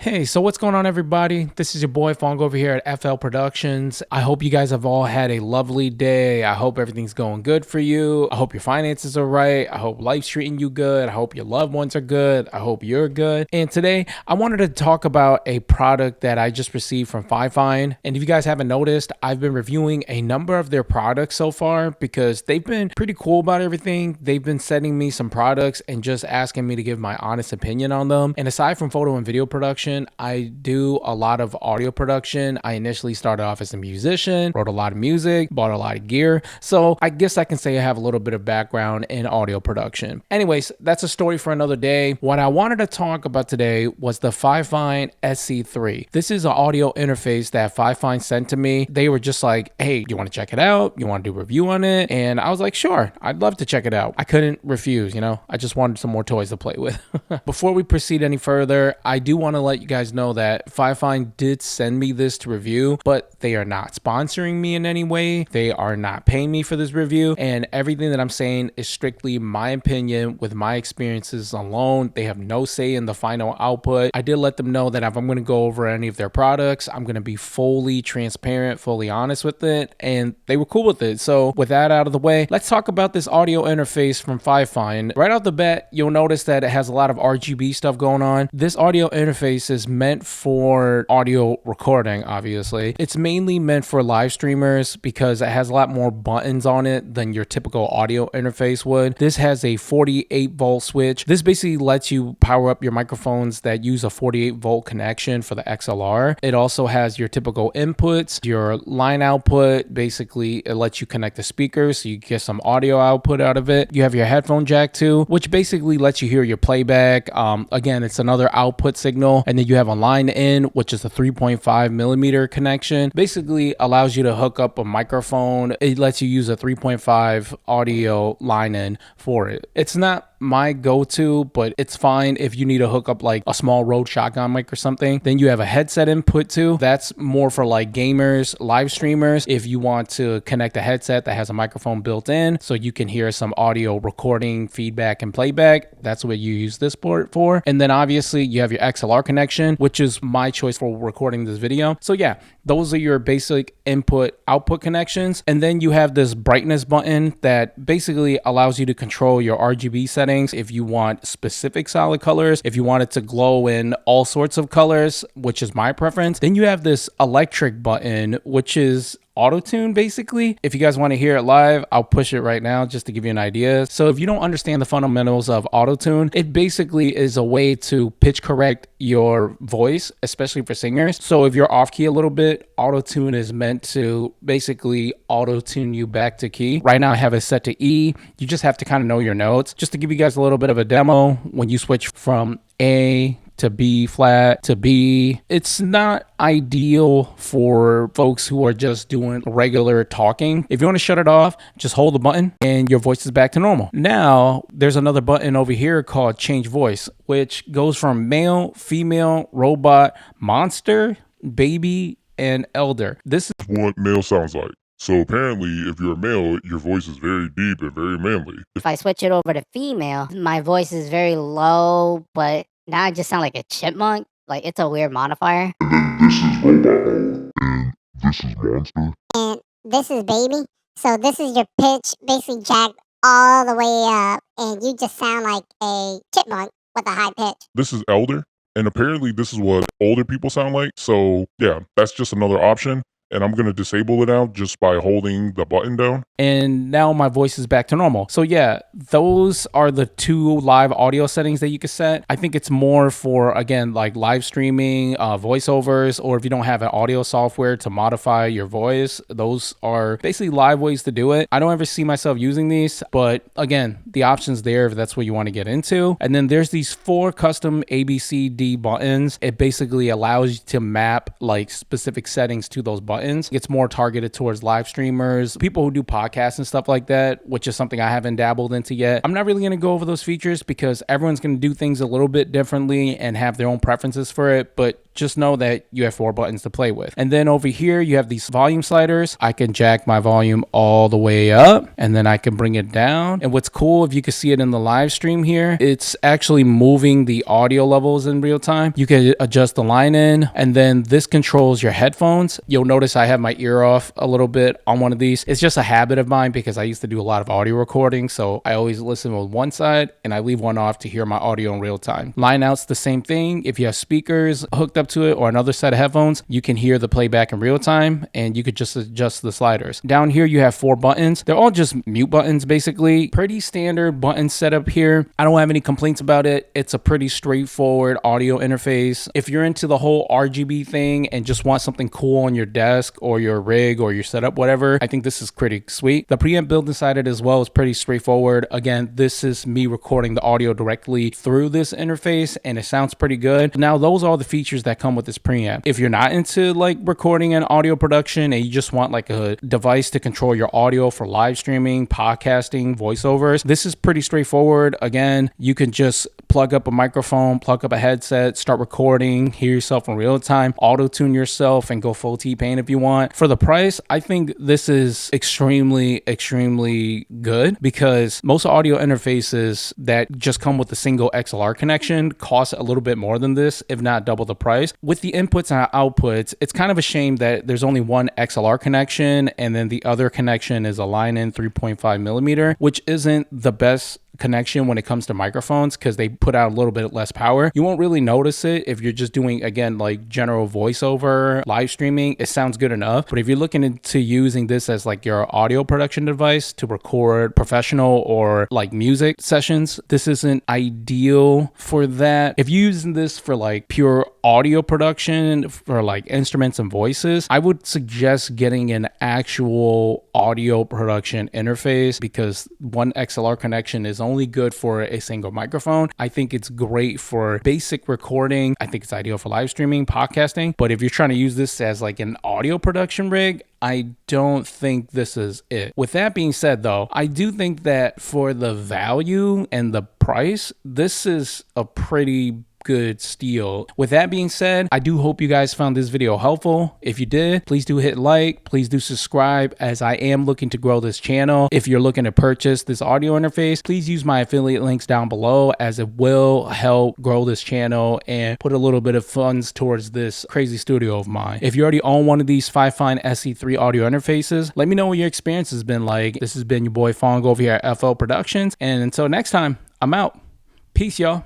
Hey, so what's going on, everybody? This is your boy Fong over here at FL Productions. I hope you guys have all had a lovely day. I hope everything's going good for you. I hope your finances are right. I hope life's treating you good. I hope your loved ones are good. I hope you're good. And today, I wanted to talk about a product that I just received from FIFINE. And if you guys haven't noticed, I've been reviewing a number of their products so far because they've been pretty cool about everything. They've been sending me some products and just asking me to give my honest opinion on them. And aside from photo and video production, I do a lot of audio production. I initially started off as a musician, wrote a lot of music, bought a lot of gear. So I guess I can say I have a little bit of background in audio production. Anyways, that's a story for another day. What I wanted to talk about today was the FIFINE SC3. This is an audio interface that FIFINE sent to me. They were just like, hey, do you want to check it out? You want to do a review on it? And I was like, sure, I'd love to check it out. I couldn't refuse, I just wanted some more toys to play with. Before we proceed any further, I do want to let you guys know that FIFINE did send me this to review, but they are not sponsoring me in any way. They are not paying me for this review, and everything that I'm saying is strictly my opinion with my experiences alone. They have no say in the final output. I did let them know that if I'm going to go over any of their products, I'm going to be fully transparent, fully honest with it, and they were cool with it. So with that out of the way, let's talk about this audio interface from FIFINE. Right off the bat, you'll notice that it has a lot of RGB stuff going on. This audio interface is meant for audio recording, obviously. It's mainly meant for live streamers because it has a lot more buttons on it than your typical audio interface would. This has a 48 volt switch. This basically lets you power up your microphones that use a 48 volt connection for the XLR. It also has your typical inputs, your line output. Basically, it lets you connect the speakers so you get some audio output out of it. You have your headphone jack too, which basically lets you hear your playback. Again, it's another output signal. And then you have a line in, which is a 3.5 millimeter connection. Basically allows you to hook up a microphone. It lets you use a 3.5 audio line in for it. It's not my go-to, but it's fine if you need to hook up like a small Rode shotgun mic or something. Then you have a headset input too. That's more for like gamers, live streamers. If you want to connect a headset that has a microphone built in so you can hear some audio recording, feedback, and playback, that's what you use this port for. And then obviously you have your XLR connection, which is my choice for recording this video. So yeah, those are your basic input output connections. And then you have this brightness button that basically allows you to control your RGB settings. If you want specific solid colors, if you want it to glow in all sorts of colors, which is my preference. Then you have this electric button, which is auto-tune basically. If you guys want to hear it live, I'll push it right now just to give you an idea. So if you don't understand the fundamentals of auto-tune, it basically is a way to pitch correct your voice, especially for singers. So if you're off key a little bit, auto-tune is meant to basically auto-tune you back to key. Right now I have it set to E. You just have to kind of know your notes. Just to give you guys a little bit of a demo, when you switch from A to B flat to B, it's not ideal for folks who are just doing regular talking. If you want to shut it off, just hold the button and your voice is back to normal. Now, there's another button over here called change voice, which goes from male, female, robot, monster, baby, and elder. This is what male sounds like. So apparently, if you're a male, your voice is very deep and very manly. If I switch it over to female, my voice is very low, but now I just sound like a chipmunk. Like, it's a weird modifier. And then this is robot mode, and this is monster. And this is baby. So this is your pitch, basically jacked all the way up, and you just sound like a chipmunk with a high pitch. This is elder, and apparently this is what older people sound like. So yeah, that's just another option. And I'm going to disable it now just by holding the button down. And now my voice is back to normal. So yeah, those are the two live audio settings that you can set. I think it's more for, again, like live streaming, voiceovers, or if you don't have an audio software to modify your voice. Those are basically live ways to do it. I don't ever see myself using these, but again, the option's there if that's what you want to get into. And then there's these 4 custom ABCD buttons. It basically allows you to map like specific settings to those buttons. It's more targeted towards live streamers, people who do podcasts and stuff like that, which is something I haven't dabbled into yet. I'm not really going to go over those features because everyone's going to do things a little bit differently and have their own preferences for it. But just know that you have 4 buttons to play with. And then over here, you have these volume sliders. I can jack my volume all the way up, and then I can bring it down. And what's cool, if you can see it in the live stream here, it's actually moving the audio levels in real time. You can adjust the line in, and then this controls your headphones. You'll notice I have my ear off a little bit on one of these. It's just a habit of mine because I used to do a lot of audio recording, so I always listen with one side and I leave one off to hear my audio in real time. Line out's the same thing. If you have speakers hooked up to it or another set of headphones, you can hear the playback in real time, and you could just adjust the sliders. Down here, you have 4 buttons. They're all just mute buttons, basically. Pretty standard button setup here. I don't have any complaints about it. It's a pretty straightforward audio interface. If you're into the whole RGB thing and just want something cool on your desk or your rig or your setup, whatever, I think this is pretty sweet. The preamp build inside it as well is pretty straightforward. Again, this is me recording the audio directly through this interface, and it sounds pretty good. Now, those are all the features that come with this preamp. If you're not into like recording and audio production and you just want like a device to control your audio for live streaming, podcasting, voiceovers, this is pretty straightforward. Again, you can just plug up a microphone, plug up a headset, start recording, hear yourself in real time, auto tune yourself, and go full T-Pain if you want. For the price, I think this is extremely good, because most audio interfaces that just come with a single XLR connection cost a little bit more than this, if not double the price. With the inputs and outputs, it's kind of a shame that there's only one XLR connection and then the other connection is a line-in 3.5 millimeter, which isn't the best connection when it comes to microphones because they put out a little bit less power. You won't really notice it if you're just doing, again, like general voiceover, live streaming. It sounds good enough. But if you're looking into using this as like your audio production device to record professional or like music sessions, this isn't ideal for that. If you're using this for like pure audio production for like instruments and voices, I would suggest getting an actual audio production interface, because one XLR connection is only good for a single microphone. I think it's great for basic recording. I think it's ideal for live streaming, podcasting. But if you're trying to use this as like an audio production rig, I don't think this is it. With that being said, though, I do think that for the value and the price, this is a pretty good steal. With that being said, I do hope you guys found this video helpful. If you did, please do hit like, please do subscribe, as I am looking to grow this channel. If you're looking to purchase this audio interface, please use my affiliate links down below, as it will help grow this channel and put a little bit of funds towards this crazy studio of mine. If you already own one of these FIFINE SC3 audio interfaces, let me know what your experience has been like. This has been your boy Fong over here at FL Productions, and until next time, I'm out. Peace, y'all.